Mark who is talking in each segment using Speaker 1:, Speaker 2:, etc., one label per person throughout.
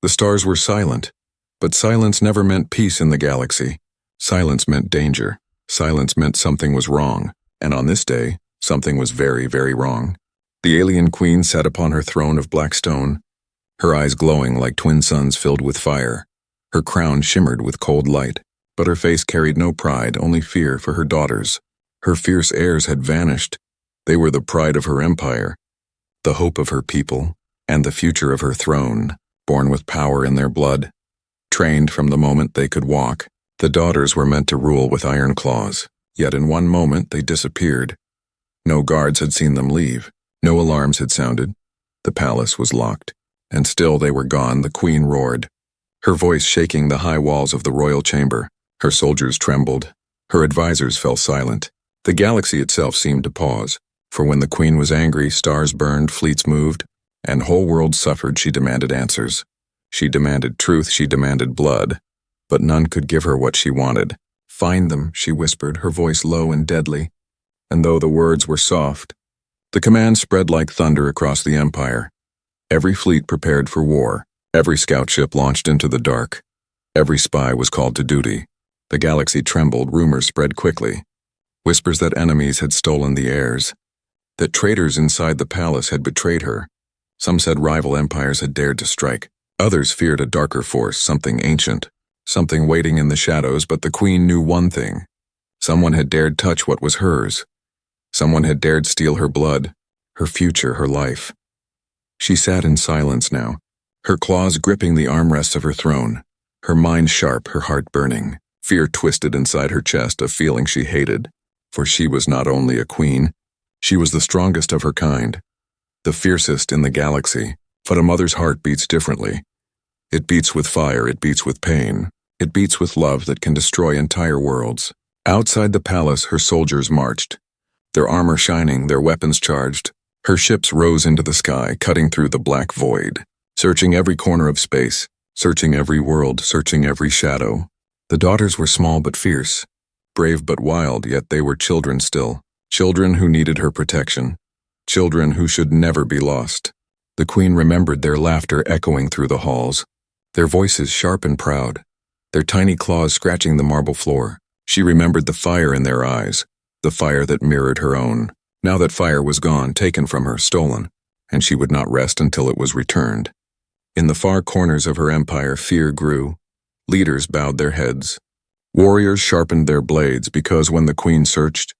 Speaker 1: The stars were silent, but silence never meant peace in the galaxy. Silence meant danger. Silence meant something was wrong, and on this day, something was very, very wrong. The alien queen sat upon her throne of black stone, her eyes glowing like twin suns filled with fire. Her crown shimmered with cold light, but her face carried no pride, only fear for her daughters. Her fierce heirs had vanished. They were the pride of her empire, the hope of her people, and the future of her throne, born with power in their blood. Trained from the moment they could walk, the daughters were meant to rule with iron claws, yet in one moment they disappeared. No guards had seen them leave. No alarms had sounded. The palace was locked, and still they were gone. The queen roared, her voice shaking the high walls of the royal chamber. Her soldiers trembled. Her advisors fell silent. The galaxy itself seemed to pause, for when the queen was angry, stars burned, fleets moved, and whole worlds suffered. She demanded answers. She demanded truth, she demanded blood, but none could give her what she wanted. "Find them," she whispered, her voice low and deadly, and though the words were soft, the command spread like thunder across the empire. Every fleet prepared for war. Every scout ship launched into the dark. Every spy was called to duty. The galaxy trembled. Rumors spread quickly. Whispers that enemies had stolen the heirs, that traitors inside the palace had betrayed her. Some said rival empires had dared to strike. Others feared a darker force, something ancient, something waiting in the shadows. But the queen knew one thing. Someone had dared touch what was hers. Someone had dared steal her blood, her future, her life. She sat in silence now, her claws gripping the armrests of her throne, her mind sharp, her heart burning. Fear twisted inside her chest, a feeling she hated, for she was not only a queen, she was the strongest of her kind, the fiercest in the galaxy. But a mother's heart beats differently. It beats with fire, it beats with pain, it beats with love that can destroy entire worlds. Outside the palace, her soldiers marched, their armor shining, their weapons charged. Her ships rose into the sky, cutting through the black void, searching every corner of space, searching every world, searching every shadow. The daughters were small but fierce, brave but wild, yet they were children still, children who needed her protection, children who should never be lost. The queen remembered their laughter echoing through the halls, their voices sharp and proud, their tiny claws scratching the marble floor. She remembered the fire in their eyes, the fire that mirrored her own. Now that fire was gone, taken from her, stolen, and she would not rest until it was returned. In the far corners of her empire, fear grew. Leaders bowed their heads. Warriors sharpened their blades, because when the queen searched,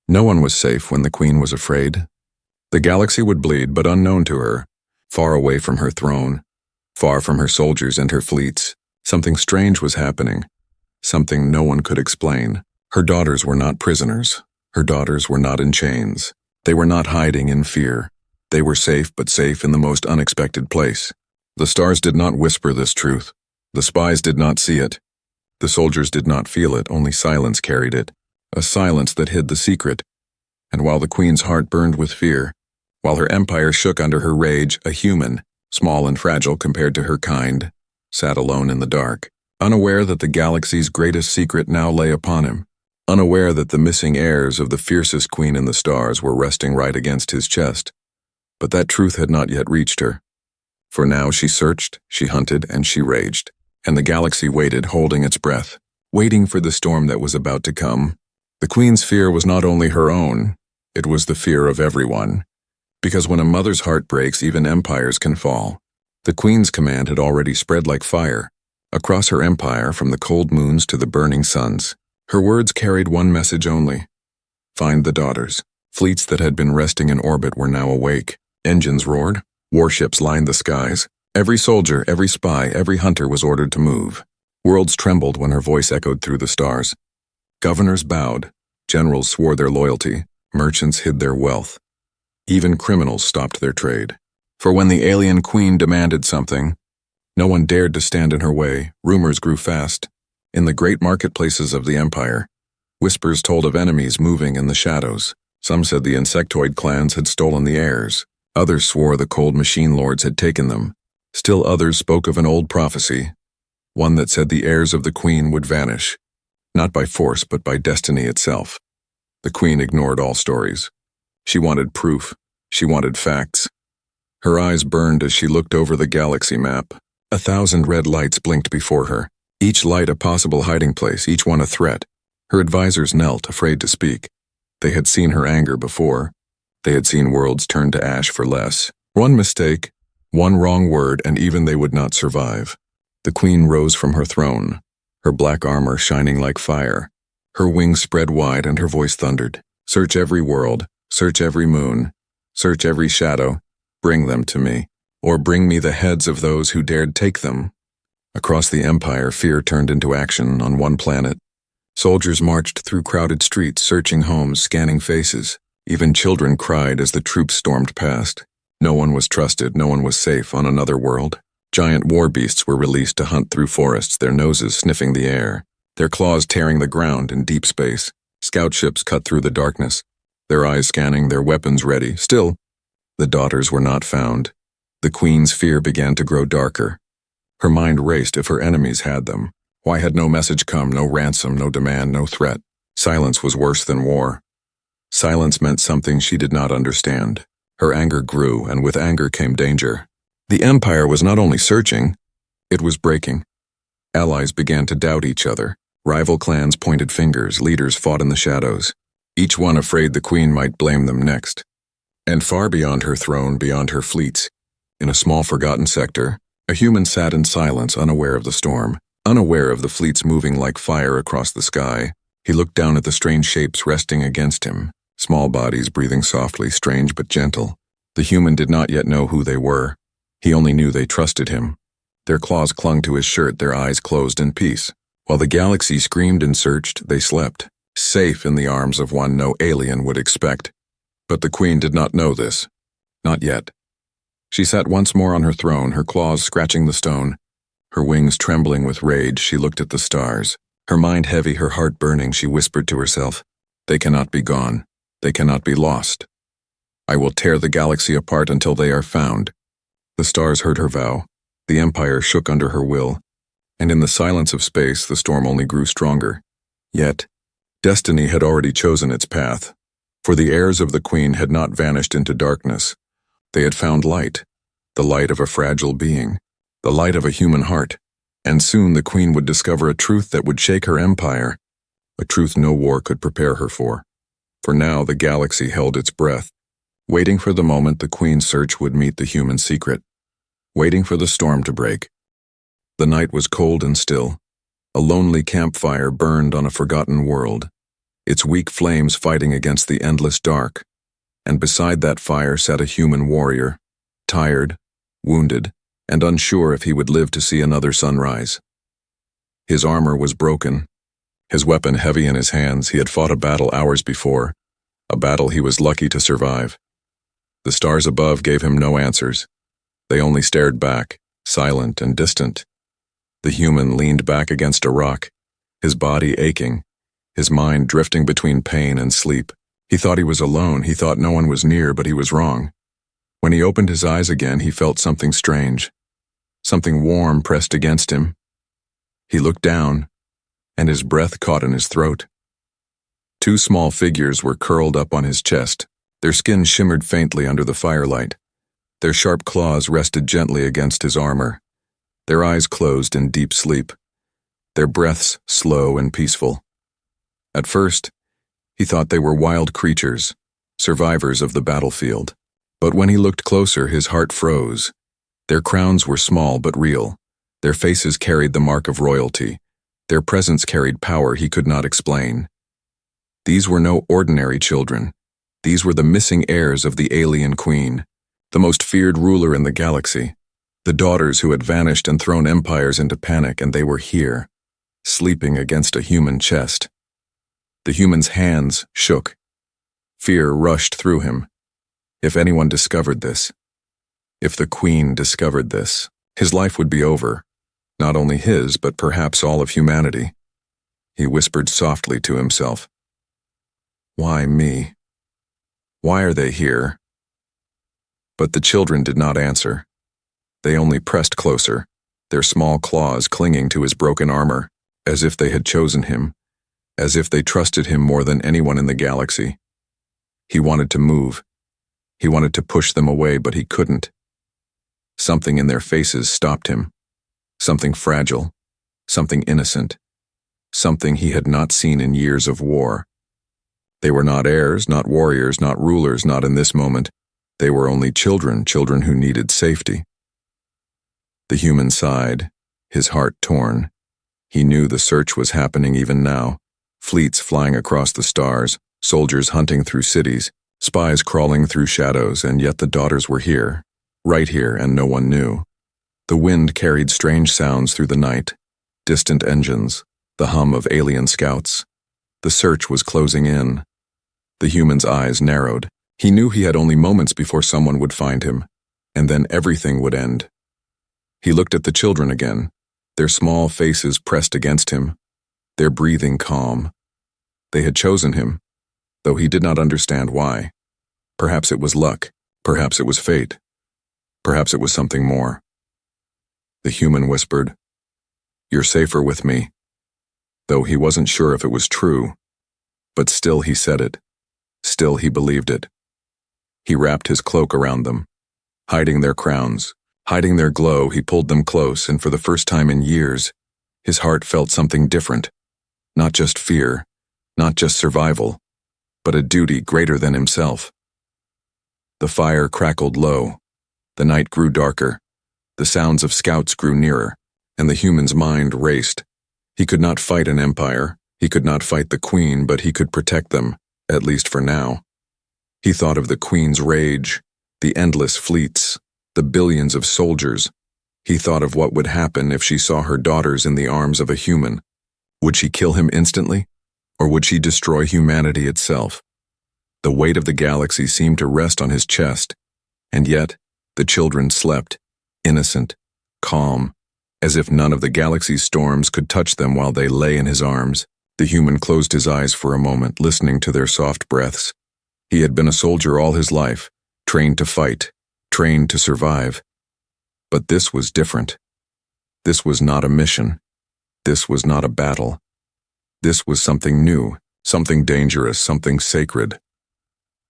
Speaker 1: no one was safe when the queen was afraid. The galaxy would bleed, but unknown to her, far away from her throne, far from her soldiers and her fleets. Something strange was happening, something no one could explain. Her daughters were not prisoners. Her daughters were not in chains. They were not hiding in fear. They were safe, but safe in the most unexpected place. The stars did not whisper this truth. The spies did not see it. The soldiers did not feel it, only silence carried it. A silence that hid the secret. And while the queen's heart burned with fear, while her empire shook under her rage, a human, small and fragile compared to her kind, sat alone in the dark, unaware that the galaxy's greatest secret now lay upon him. Unaware that the missing heirs of the fiercest queen in the stars were resting right against his chest. But that truth had not yet reached her. For now she searched, she hunted, and she raged. And the galaxy waited, holding its breath, waiting for the storm that was about to come. The queen's fear was not only her own, it was the fear of everyone. Because when a mother's heart breaks, even empires can fall. The queen's command had already spread like fire, across her empire from the cold moons to the burning suns. Her words carried one message only. Find the daughters. Fleets that had been resting in orbit were now awake. Engines roared. Warships lined the skies. Every soldier, every spy, every hunter was ordered to move. Worlds trembled when her voice echoed through the stars. Governors bowed. Generals swore their loyalty. Merchants hid their wealth. Even criminals stopped their trade. For when the alien queen demanded something, no one dared to stand in her way. Rumors grew fast. In the great marketplaces of the empire, whispers told of enemies moving in the shadows. Some said the insectoid clans had stolen the heirs. Others swore the cold machine lords had taken them. Still others spoke of an old prophecy, one that said the heirs of the queen would vanish, not by force but by destiny itself. The queen ignored all stories. She wanted proof. She wanted facts. Her eyes burned as she looked over the galaxy map. 1,000 red lights blinked before her, each light a possible hiding place, each one a threat. Her advisors knelt, afraid to speak. They had seen her anger before. They had seen worlds turn to ash for less. One mistake, one wrong word, and even they would not survive. The queen rose from her throne, her black armor shining like fire. Her wings spread wide and her voice thundered. Search every world, search every moon, search every shadow, bring them to me, or bring me the heads of those who dared take them. Across the empire, fear turned into action on one planet. Soldiers marched through crowded streets, searching homes, scanning faces. Even children cried as the troops stormed past. No one was trusted, no one was safe on another world. Giant war beasts were released to hunt through forests, their noses sniffing the air, their claws tearing the ground in deep space. Scout ships cut through the darkness, their eyes scanning, their weapons ready. Still, the daughters were not found. The queen's fear began to grow darker. Her mind raced. If her enemies had them, why had no message come, no ransom, no demand, no threat? Silence was worse than war. Silence meant something she did not understand. Her anger grew, and with anger came danger. The empire was not only searching, it was breaking. Allies began to doubt each other. Rival clans pointed fingers, leaders fought in the shadows, each one afraid the queen might blame them next. And far beyond her throne, beyond her fleets, in a small forgotten sector, a human sat in silence, unaware of the storm, unaware of the fleets moving like fire across the sky. He looked down at the strange shapes resting against him, small bodies breathing softly, strange but gentle. The human did not yet know who they were. He only knew they trusted him. Their claws clung to his shirt, their eyes closed in peace. While the galaxy screamed and searched, they slept, safe in the arms of one no alien would expect. But the queen did not know this. Not yet. She sat once more on her throne, her claws scratching the stone. Her wings trembling with rage, she looked at the stars. Her mind heavy, her heart burning, she whispered to herself, "They cannot be gone. They cannot be lost. I will tear the galaxy apart until they are found." The stars heard her vow. The empire shook under her will. And in the silence of space, the storm only grew stronger. Yet, destiny had already chosen its path. For the heirs of the queen had not vanished into darkness. They had found light, the light of a fragile being, the light of a human heart. And soon the queen would discover a truth that would shake her empire, a truth no war could prepare her for. For now the galaxy held its breath, waiting for the moment the queen's search would meet the human secret, waiting for the storm to break. The night was cold and still. A lonely campfire burned on a forgotten world, its weak flames fighting against the endless dark. And beside that fire sat a human warrior, tired, wounded, and unsure if he would live to see another sunrise. His armor was broken, his weapon heavy in his hands. He had fought a battle hours before, a battle he was lucky to survive. The stars above gave him no answers. They only stared back, silent and distant. The human leaned back against a rock, his body aching, his mind drifting between pain and sleep. He thought he was alone, he thought no one was near, but he was wrong. When he opened his eyes again, he felt something strange. Something warm pressed against him. He looked down, and his breath caught in his throat. Two small figures were curled up on his chest. Their skin shimmered faintly under the firelight. Their sharp claws rested gently against his armor. Their eyes closed in deep sleep, their breaths slow and peaceful. At first, he thought they were wild creatures, survivors of the battlefield. But when he looked closer, his heart froze. Their crowns were small but real. Their faces carried the mark of royalty. Their presence carried power he could not explain. These were no ordinary children. These were the missing heirs of the alien queen, the most feared ruler in the galaxy. The daughters who had vanished and thrown empires into panic, and they were here, sleeping against a human chest. The human's hands shook. Fear rushed through him. If anyone discovered this, if the queen discovered this, his life would be over. Not only his, but perhaps all of humanity. He whispered softly to himself, "Why me? Why are they here?" But the children did not answer. They only pressed closer, their small claws clinging to his broken armor, as if they had chosen him, as if they trusted him more than anyone in the galaxy. He wanted to move. He wanted to push them away, but he couldn't. Something in their faces stopped him. something fragile, something innocent, something he had not seen in years of war. They were not heirs, not warriors, not rulers, not in this moment. They were only children, children who needed safety. The human sighed, his heart torn. He knew the search was happening even now. Fleets flying across the stars, soldiers hunting through cities, spies crawling through shadows, and yet the daughters were here, right here, and no one knew. The wind carried strange sounds through the night, distant engines, the hum of alien scouts. The search was closing in. The human's eyes narrowed. He knew he had only moments before someone would find him, and then everything would end. He looked at the children again, their small faces pressed against him, their breathing calm. They had chosen him, though he did not understand why. Perhaps it was luck, perhaps it was fate, perhaps it was something more. The human whispered, "You're safer with me," though he wasn't sure if it was true. But still he said it. Still he believed it. He wrapped his cloak around them. Hiding their crowns, hiding their glow, he pulled them close, and for the first time in years, his heart felt something different. Not just fear, not just survival, but a duty greater than himself. The fire crackled low. The night grew darker. The sounds of scouts grew nearer, and the human's mind raced. He could not fight an empire, he could not fight the queen, but he could protect them, at least for now. He thought of the queen's rage, the endless fleets, the billions of soldiers. He thought of what would happen if she saw her daughters in the arms of a human. Would she kill him instantly, or would she destroy humanity itself? The weight of the galaxy seemed to rest on his chest, and yet the children slept, innocent, calm, as if none of the galaxy's storms could touch them while they lay in his arms. The human closed his eyes for a moment, listening to their soft breaths. He had been a soldier all his life, trained to fight, trained to survive. But this was different. This was not a mission. This was not a battle. This was something new, something dangerous, something sacred.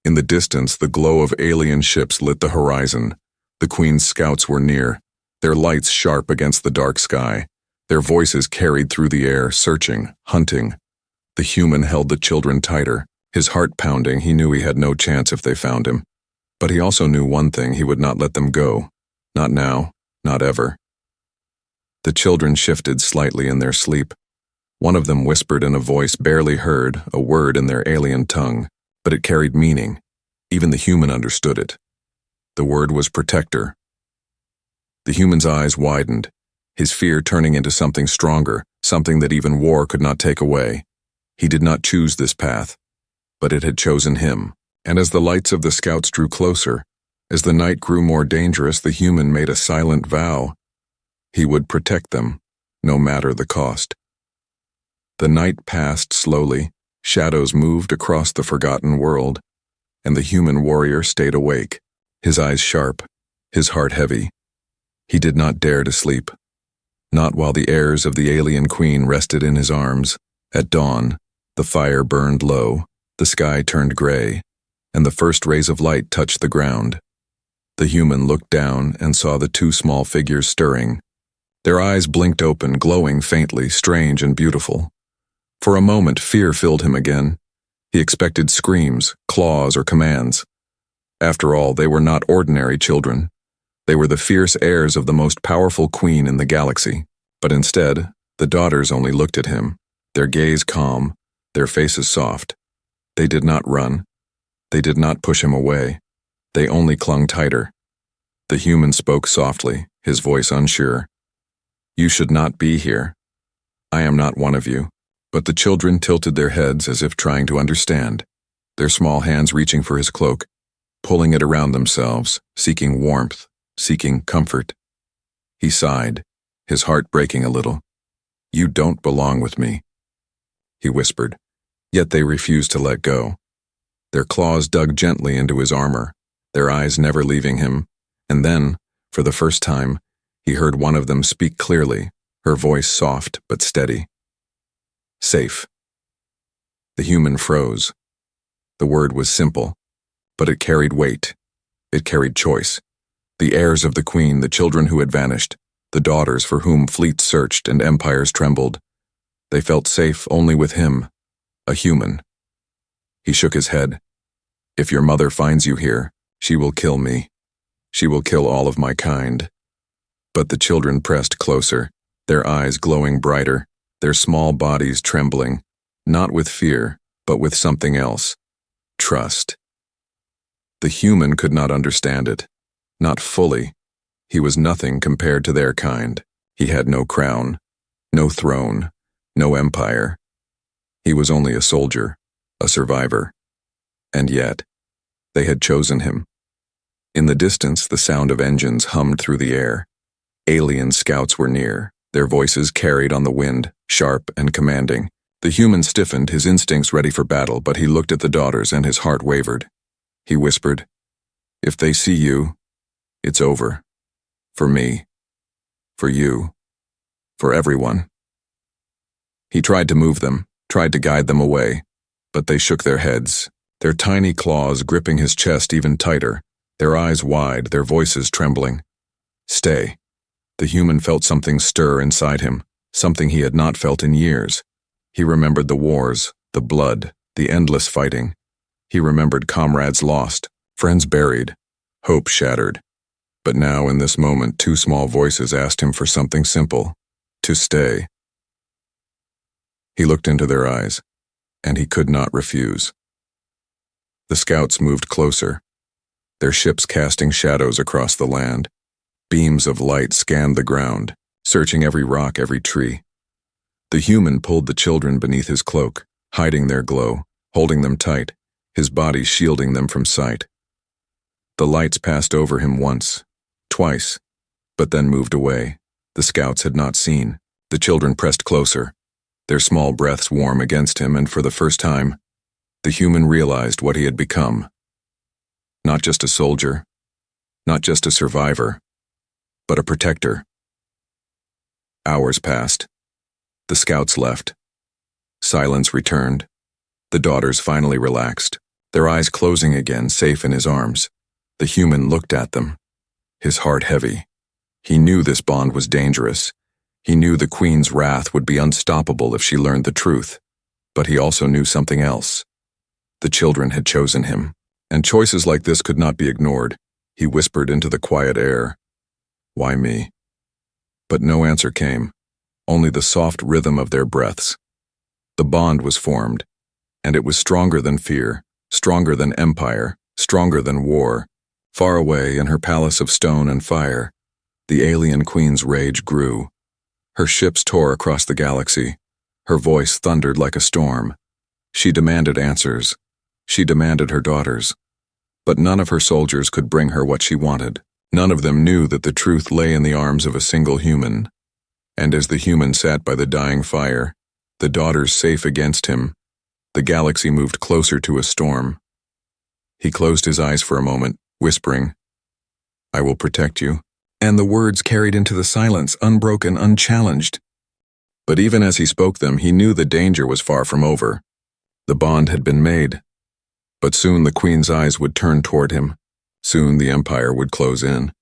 Speaker 1: In the distance, the glow of alien ships lit the horizon. The Queen's scouts were near, their lights sharp against the dark sky. Their voices carried through the air, searching, hunting. The human held the children tighter, his heart pounding. He knew he had no chance if they found him. But he also knew one thing: he would not let them go. Not now, not ever. The children shifted slightly in their sleep. One of them whispered in a voice barely heard, a word in their alien tongue, but it carried meaning. Even the human understood it. The word was protector. The human's eyes widened, his fear turning into something stronger, something that even war could not take away. He did not choose this path, but it had chosen him. And as the lights of the scouts drew closer, as the night grew more dangerous, the human made a silent vow. He would protect them, no matter the cost. The night passed slowly, shadows moved across the forgotten world, and the human warrior stayed awake, his eyes sharp, his heart heavy. He did not dare to sleep. Not while the heirs of the alien queen rested in his arms. At dawn, the fire burned low, the sky turned gray, and the first rays of light touched the ground. The human looked down and saw the two small figures stirring. Their eyes blinked open, glowing faintly, strange and beautiful. For a moment, fear filled him again. He expected screams, claws, or commands. After all, they were not ordinary children. They were the fierce heirs of the most powerful queen in the galaxy. But instead, the daughters only looked at him, their gaze calm, their faces soft. They did not run. They did not push him away. They only clung tighter. The human spoke softly, his voice unsure. "You should not be here. I am not one of you." But the children tilted their heads as if trying to understand, their small hands reaching for his cloak, pulling it around themselves, seeking warmth, seeking comfort. He sighed, his heart breaking a little. "You don't belong with me," he whispered, yet they refused to let go. Their claws dug gently into his armor, their eyes never leaving him, and then, for the first time, he heard one of them speak clearly, her voice soft but steady. "Safe." The human froze. The word was simple, but it carried weight. It carried choice. The heirs of the queen, the children who had vanished, the daughters for whom fleets searched and empires trembled. They felt safe only with him, a human. He shook his head. If your mother finds you here, she will kill me. She will kill all of my kind. But the children pressed closer, their eyes glowing brighter, their small bodies trembling, not with fear, but with something else. Trust. The human could not understand it. Not fully. He was nothing compared to their kind. He had no crown, no throne, no empire. He was only a soldier, a survivor. And yet, they had chosen him. In the distance, the sound of engines hummed through the air. Alien scouts were near, their voices carried on the wind, sharp and commanding. The human stiffened, his instincts ready for battle, but he looked at the daughters and his heart wavered. He whispered, "If they see you, it's over. For me. For you. For everyone." He tried to move them, tried to guide them away, but they shook their heads, their tiny claws gripping his chest even tighter, their eyes wide, their voices trembling. Stay. The human felt something stir inside him, something he had not felt in years. He remembered the wars, the blood, the endless fighting. He remembered comrades lost, friends buried, hope shattered. But now, in this moment, two small voices asked him for something simple: to stay. He looked into their eyes, and he could not refuse. The scouts moved closer, their ships casting shadows across the land. Beams of light scanned the ground, searching every rock, every tree. The human pulled the children beneath his cloak, hiding their glow, holding them tight, his body shielding them from sight. The lights passed over him once, twice, but then moved away. The scouts had not seen. The children pressed closer, their small breaths warm against him, and for the first time, the human realized what he had become. Not just a soldier, not just a survivor, but a protector. Hours passed. The scouts left. Silence returned. The daughters finally relaxed, their eyes closing again, safe in his arms. The human looked at them, his heart heavy. He knew this bond was dangerous. He knew the queen's wrath would be unstoppable if she learned the truth. But he also knew something else. The children had chosen him, and choices like this could not be ignored. He whispered into the quiet air, "Why me?" But no answer came, only the soft rhythm of their breaths. The bond was formed, and it was stronger than fear, stronger than empire, stronger than war. Far away in her palace of stone and fire, the alien queen's rage grew. Her ships tore across the galaxy. Her voice thundered like a storm. She demanded answers. She demanded her daughters. But none of her soldiers could bring her what she wanted. None of them knew that the truth lay in the arms of a single human. And as the human sat by the dying fire, the daughters safe against him, the galaxy moved closer to a storm. He closed his eyes for a moment, whispering, "I will protect you." And the words carried into the silence, unbroken, unchallenged. But even as he spoke them, he knew the danger was far from over. The bond had been made. But soon the queen's eyes would turn toward him. Soon the empire would close in.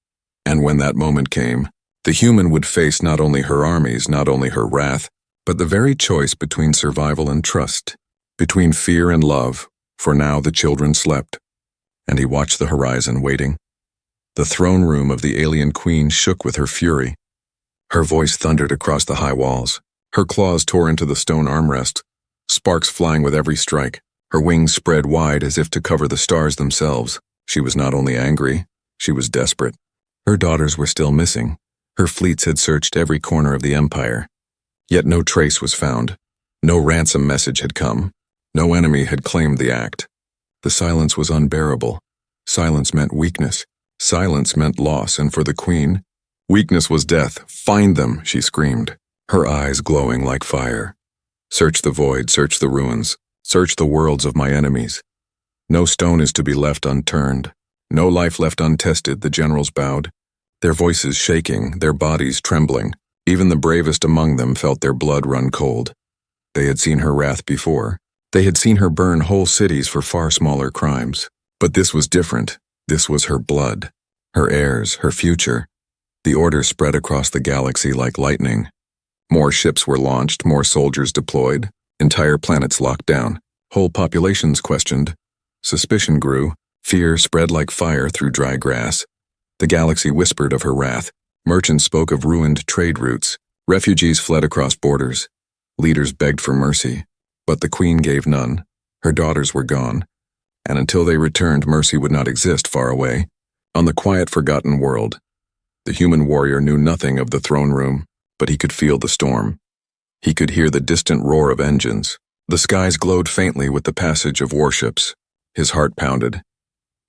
Speaker 1: And when that moment came, the human would face not only her armies, not only her wrath, but the very choice between survival and trust, between fear and love. For now the children slept, and he watched the horizon, waiting. The throne room of the alien queen shook with her fury. Her voice thundered across the high walls. Her claws tore into the stone armrest, sparks flying with every strike. Her wings spread wide as if to cover the stars themselves. She was not only angry, she was desperate. Her daughters were still missing. Her fleets had searched every corner of the empire. Yet no trace was found. No ransom message had come. No enemy had claimed the act. The silence was unbearable. Silence meant weakness. Silence meant loss, and for the queen, weakness was death. "Find them," she screamed, her eyes glowing like fire. "Search the void, search the ruins, search the worlds of my enemies. No stone is to be left unturned. No life left untested," the generals bowed, their voices shaking, their bodies trembling. Even the bravest among them felt their blood run cold. They had seen her wrath before. They had seen her burn whole cities for far smaller crimes. But this was different. This was her blood, her heirs, her future. The order spread across the galaxy like lightning. More ships were launched, more soldiers deployed, entire planets locked down, whole populations questioned. Suspicion grew, fear spread like fire through dry grass. The galaxy whispered of her wrath. Merchants spoke of ruined trade routes. Refugees fled across borders. Leaders begged for mercy. But the queen gave none. Her daughters were gone. And until they returned, mercy would not exist far away. On the quiet, forgotten world, the human warrior knew nothing of the throne room, but he could feel the storm. He could hear the distant roar of engines. The skies glowed faintly with the passage of warships. His heart pounded.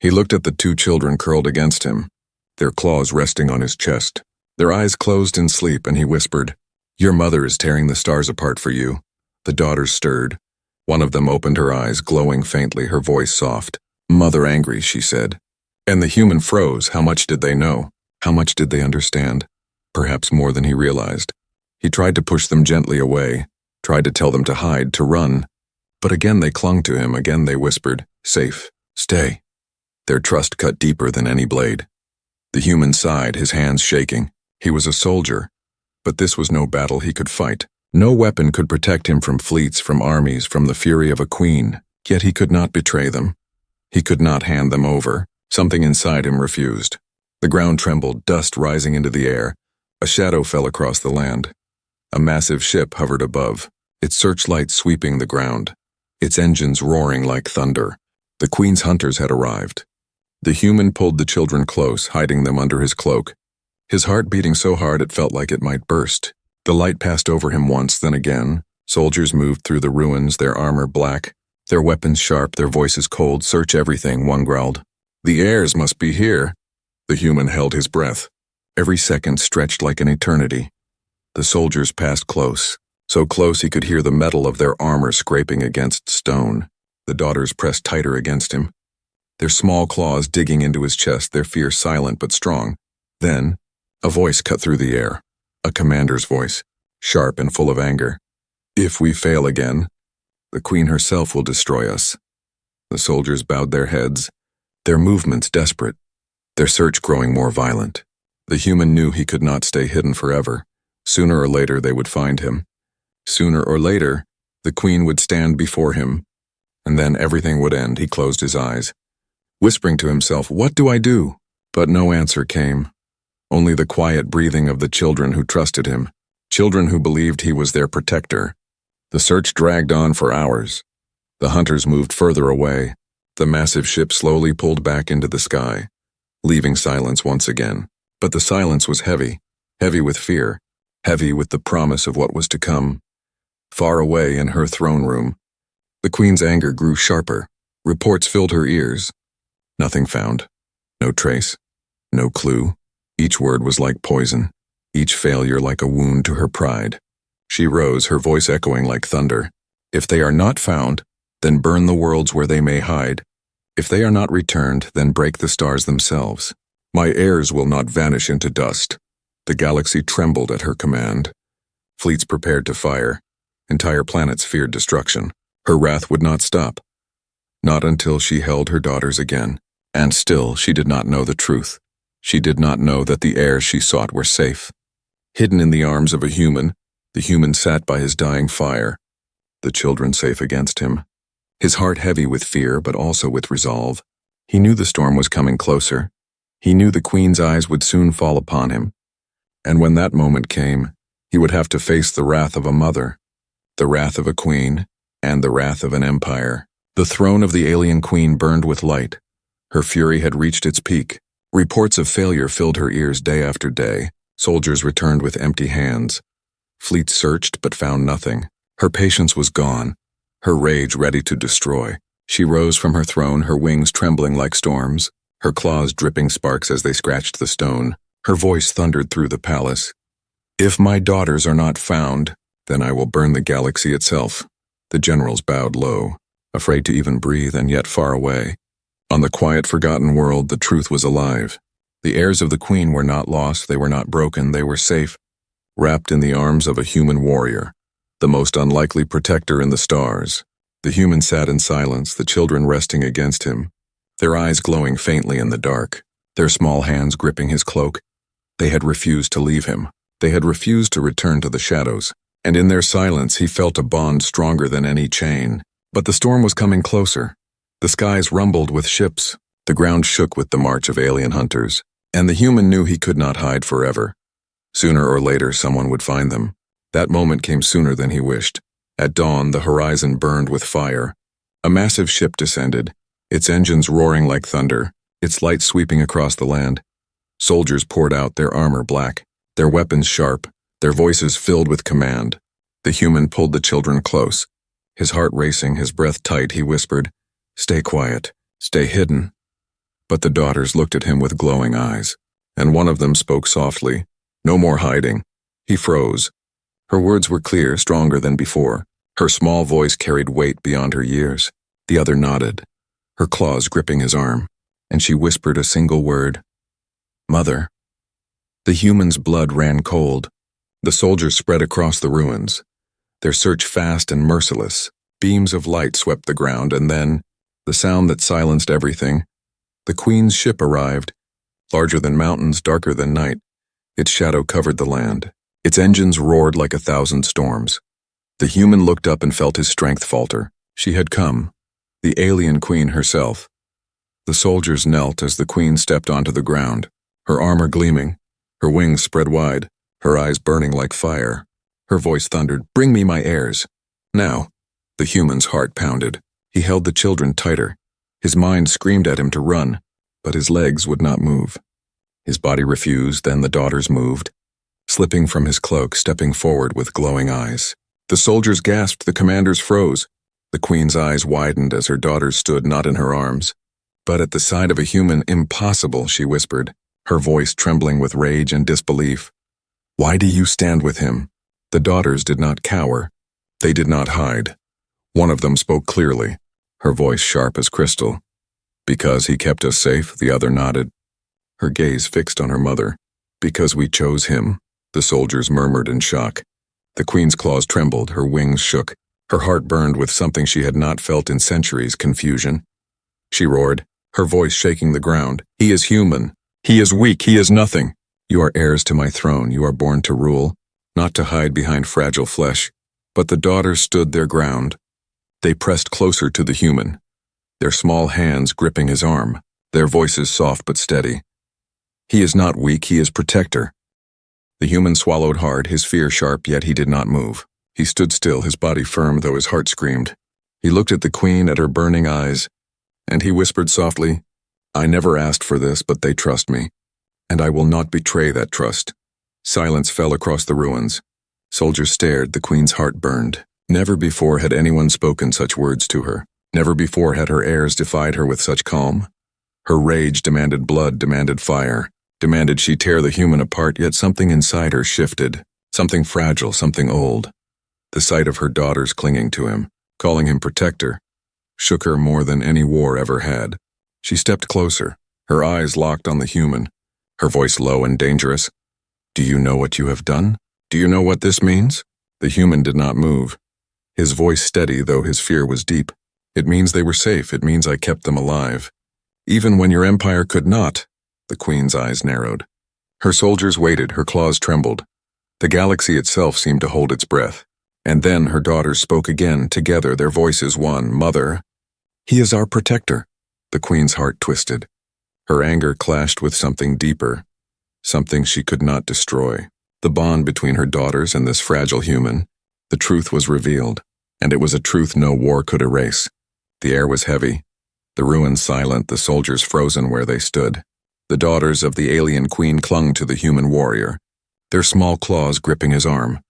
Speaker 1: He looked at the two children curled against him, their claws resting on his chest. Their eyes closed in sleep, and he whispered, "Your mother is tearing the stars apart for you." The daughters stirred. One of them opened her eyes, glowing faintly, her voice soft. "Mother angry," she said. And the human froze. How much did they know? How much did they understand? Perhaps more than he realized. He tried to push them gently away, tried to tell them to hide, to run. But again they clung to him, again they whispered, "Safe, stay." Their trust cut deeper than any blade. The human sighed, his hands shaking. He was a soldier, but this was no battle he could fight. No weapon could protect him from fleets, from armies, from the fury of a queen. Yet he could not betray them. He could not hand them over. Something inside him refused. The ground trembled, dust rising into the air. A shadow fell across the land. A massive ship hovered above, its searchlight sweeping the ground, its engines roaring like thunder. The queen's hunters had arrived. The human pulled the children close, hiding them under his cloak. His heart beating so hard it felt like it might burst. The light passed over him once, then again. Soldiers moved through the ruins, their armor black, their weapons sharp, their voices cold. "Search everything," one growled. "The heirs must be here." The human held his breath. Every second stretched like an eternity. The soldiers passed close, so close he could hear the metal of their armor scraping against stone. The daughters pressed tighter against him, their small claws digging into his chest, their fear silent but strong. Then, a voice cut through the air, a commander's voice, sharp and full of anger. "If we fail again, the queen herself will destroy us." The soldiers bowed their heads, their movements desperate, their search growing more violent. The human knew he could not stay hidden forever. Sooner or later they would find him. Sooner or later, the queen would stand before him, and then everything would end. He closed his eyes, whispering to himself, "What do I do?" But no answer came. Only the quiet breathing of the children who trusted him, children who believed he was their protector. The search dragged on for hours. The hunters moved further away. The massive ship slowly pulled back into the sky, leaving silence once again. But the silence was heavy, heavy with fear, heavy with the promise of what was to come. Far away in her throne room, the queen's anger grew sharper. Reports filled her ears. Nothing found. No trace. No clue. Each word was like poison, each failure like a wound to her pride. She rose, her voice echoing like thunder. "If they are not found, then burn the worlds where they may hide. If they are not returned, then break the stars themselves. My heirs will not vanish into dust." The galaxy trembled at her command. Fleets prepared to fire. Entire planets feared destruction. Her wrath would not stop. Not until she held her daughters again. And still she did not know the truth. She did not know that the heirs she sought were safe. Hidden in the arms of a human, the human sat by his dying fire, the children safe against him. His heart heavy with fear, but also with resolve. He knew the storm was coming closer. He knew the queen's eyes would soon fall upon him. And when that moment came, he would have to face the wrath of a mother, the wrath of a queen, and the wrath of an empire. The throne of the alien queen burned with light. Her fury had reached its peak. Reports of failure filled her ears day after day. Soldiers returned with empty hands. Fleets searched but found nothing. Her patience was gone, her rage ready to destroy. She rose from her throne, her wings trembling like storms, her claws dripping sparks as they scratched the stone. Her voice thundered through the palace. "If my daughters are not found, then I will burn the galaxy itself." The generals bowed low, afraid to even breathe and yet far away. On the quiet, forgotten world, the truth was alive. The heirs of the queen were not lost, they were not broken, they were safe, wrapped in the arms of a human warrior, the most unlikely protector in the stars. The human sat in silence, the children resting against him, their eyes glowing faintly in the dark, their small hands gripping his cloak. They had refused to leave him. They had refused to return to the shadows. And in their silence he felt a bond stronger than any chain. But the storm was coming closer. The skies rumbled with ships. The ground shook with the march of alien hunters. And the human knew he could not hide forever. Sooner or later someone would find them. That moment came sooner than he wished. At dawn the horizon burned with fire. A massive ship descended, its engines roaring like thunder, its lights sweeping across the land. Soldiers poured out, their armor black, their weapons sharp, their voices filled with command. The human pulled the children close. His heart racing, his breath tight, he whispered, "Stay quiet, stay hidden." But the daughters looked at him with glowing eyes, and one of them spoke softly, "No more hiding." He froze. Her words were clear, stronger than before. Her small voice carried weight beyond her years. The other nodded, her claws gripping his arm, and she whispered a single word, "Mother." The human's blood ran cold. The soldiers spread across the ruins, their search fast and merciless. Beams of light swept the ground, and then, the sound that silenced everything, the Queen's ship arrived, larger than mountains, darker than night. Its shadow covered the land. Its engines roared like 1,000 storms. The human looked up and felt his strength falter. She had come, the alien queen herself. The soldiers knelt as the queen stepped onto the ground, her armor gleaming, her wings spread wide, her eyes burning like fire. Her voice thundered, "Bring me my heirs." Now, the human's heart pounded. He held the children tighter. His mind screamed at him to run, but his legs would not move. His body refused, then the daughters moved, slipping from his cloak, stepping forward with glowing eyes. The soldiers gasped, the commanders froze. The queen's eyes widened as her daughters stood not in her arms, but at the side of a human. "Impossible," she whispered, her voice trembling with rage and disbelief. "Why do you stand with him?" The daughters did not cower. They did not hide. One of them spoke clearly, her voice sharp as crystal. "Because he kept us safe," the other nodded, her gaze fixed on her mother. "Because we chose him," the soldiers murmured in shock. The queen's claws trembled, her wings shook. Her heart burned with something she had not felt in centuries, confusion. She roared, her voice shaking the ground. "He is human. He is weak. He is nothing. You are heirs to my throne. You are born to rule, not to hide behind fragile flesh." But the daughters stood their ground. They pressed closer to the human, their small hands gripping his arm, their voices soft but steady. "He is not weak. He is protector." The human swallowed hard, his fear sharp, yet he did not move. He stood still, his body firm, though his heart screamed. He looked at the queen, at her burning eyes, and he whispered softly, "I never asked for this, but they trust me, and I will not betray that trust." Silence fell across the ruins. Soldiers stared, the queen's heart burned. Never before had anyone spoken such words to her. Never before had her heirs defied her with such calm. Her rage demanded blood, demanded fire, demanded she tear the human apart, yet something inside her shifted. Something fragile, something old. The sight of her daughters clinging to him, calling him protector, shook her more than any war ever had. She stepped closer, her eyes locked on the human, her voice low and dangerous. "Do you know what you have done? Do you know what this means?" The human did not move, his voice steady though his fear was deep. "It means they were safe. It means I kept them alive. Even when your empire could not." The queen's eyes narrowed. Her soldiers waited, her claws trembled. The galaxy itself seemed to hold its breath. And then her daughters spoke again, together, their voices one. "Mother, he is our protector." The queen's heart twisted. Her anger clashed with something deeper, something she could not destroy. The bond between her daughters and this fragile human. The truth was revealed, and it was a truth no war could erase. The air was heavy, the ruins silent, the soldiers frozen where they stood. The daughters of the alien queen clung to the human warrior, their small claws gripping his arm,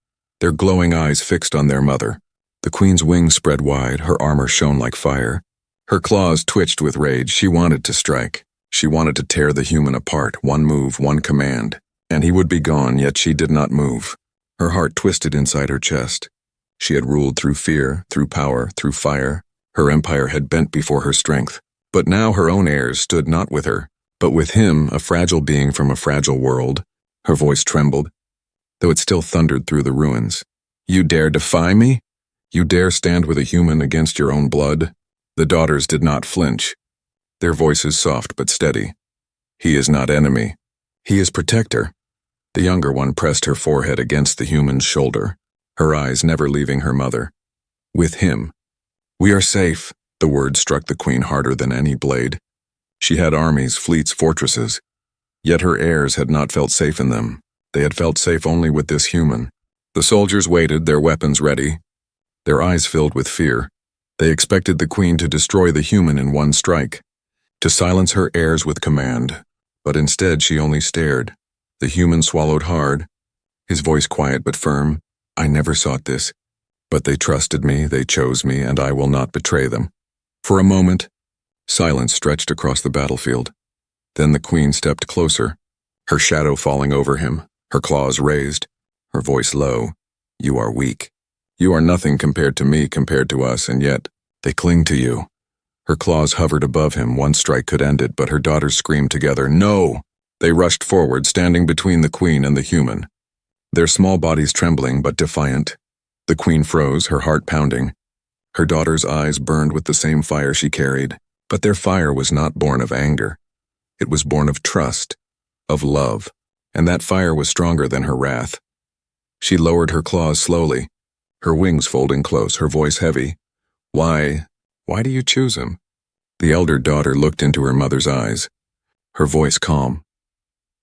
Speaker 1: their glowing eyes fixed on their mother. The queen's wings spread wide, her armor shone like fire. Her claws twitched with rage. She wanted to strike. She wanted to tear the human apart, one move, one command, and he would be gone, yet she did not move. Her heart twisted inside her chest. She had ruled through fear, through power, through fire. Her empire had bent before her strength. But now her own heirs stood not with her, but with him, a fragile being from a fragile world. Her voice trembled, though it still thundered through the ruins. "You dare defy me? You dare stand with a human against your own blood?" The daughters did not flinch, their voices soft but steady. "He is not enemy. He is protector. The younger one pressed her forehead against the human's shoulder, her eyes never leaving her mother. With him. We are safe, the word struck the queen harder than any blade. She had armies, fleets, fortresses. Yet her heirs had not felt safe in them. They had felt safe only with this human. The soldiers waited, their weapons ready, their eyes filled with fear. They expected the queen to destroy the human in one strike, to silence her heirs with command. But instead she only stared. The human swallowed hard, his voice quiet but firm. I never sought this. But they trusted me, they chose me, and I will not betray them. For a moment, silence stretched across the battlefield. Then the queen stepped closer, her shadow falling over him, her claws raised, her voice low. You are weak. You are nothing compared to me, compared to us, and yet they cling to you. Her claws hovered above him. One strike could end it, but her daughters screamed together, no! They rushed forward, standing between the queen and the human, their small bodies trembling but defiant. The queen froze, her heart pounding. Her daughters' eyes burned with the same fire she carried, but their fire was not born of anger. It was born of trust, of love, and that fire was stronger than her wrath. She lowered her claws slowly, her wings folding close, her voice heavy. Why do you choose him? The elder daughter looked into her mother's eyes, her voice calm.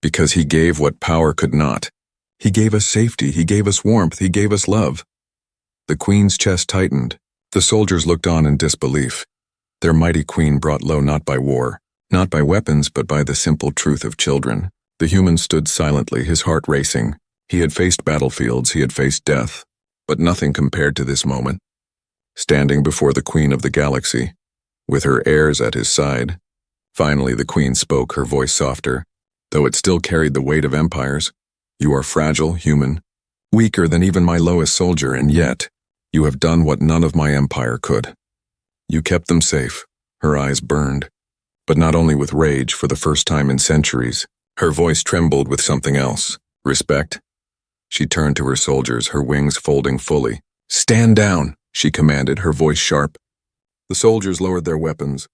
Speaker 1: Because he gave what power could not. He gave us safety, he gave us warmth, he gave us love. The queen's chest tightened. The soldiers looked on in disbelief. Their mighty queen brought low not by war, not by weapons, but by the simple truth of children. The human stood silently, his heart racing. He had faced battlefields, he had faced death, but nothing compared to this moment. Standing before the queen of the galaxy, with her heirs at his side. Finally the queen spoke, her voice softer, though it still carried the weight of empires. You are fragile, human, weaker than even my lowest soldier, and yet you have done what none of my empire could. You kept them safe. Her eyes burned, but not only with rage. For the first time in centuries, her voice trembled with something else, respect. She turned to her soldiers, her wings folding fully. Stand down, she commanded, her voice sharp. The soldiers lowered their weapons,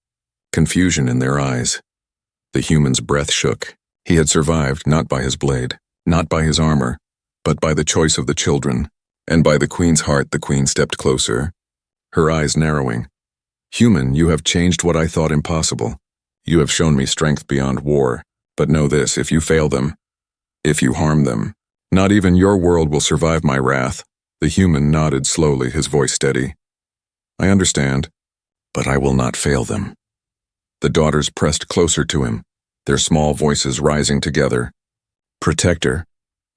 Speaker 1: confusion in their eyes. The human's breath shook. He had survived not by his blade, not by his armor, but by the choice of the children, and by the queen's heart. The queen stepped closer, her eyes narrowing. Human, you have changed what I thought impossible. You have shown me strength beyond war, but know this, if you fail them, if you harm them, not even your world will survive my wrath. The human nodded slowly, his voice steady. I understand, but I will not fail them. The daughters pressed closer to him, their small voices rising together. Protector.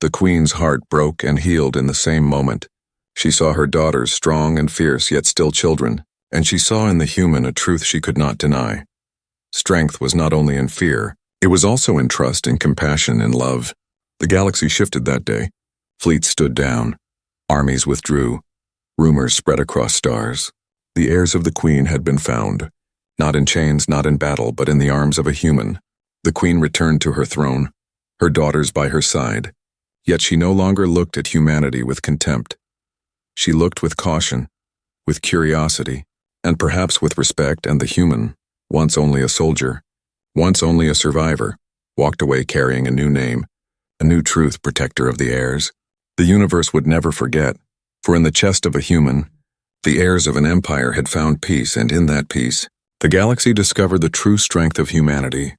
Speaker 1: The queen's heart broke and healed in the same moment. She saw her daughters strong and fierce, yet still children, and she saw in the human a truth she could not deny. Strength was not only in fear, it was also in trust, in compassion, in love. The galaxy shifted that day. Fleets stood down. Armies withdrew. Rumors spread across stars. The heirs of the queen had been found, not in chains, not in battle, but in the arms of a human. The queen returned to her throne, her daughters by her side. Yet she no longer looked at humanity with contempt. She looked with caution, with curiosity, and perhaps with respect, and the human, once only a soldier, once only a survivor, walked away carrying a new name, a new truth, protector of the heirs. The universe would never forget, for in the chest of a human, the heirs of an empire had found peace, and in that peace, the galaxy discovered the true strength of humanity.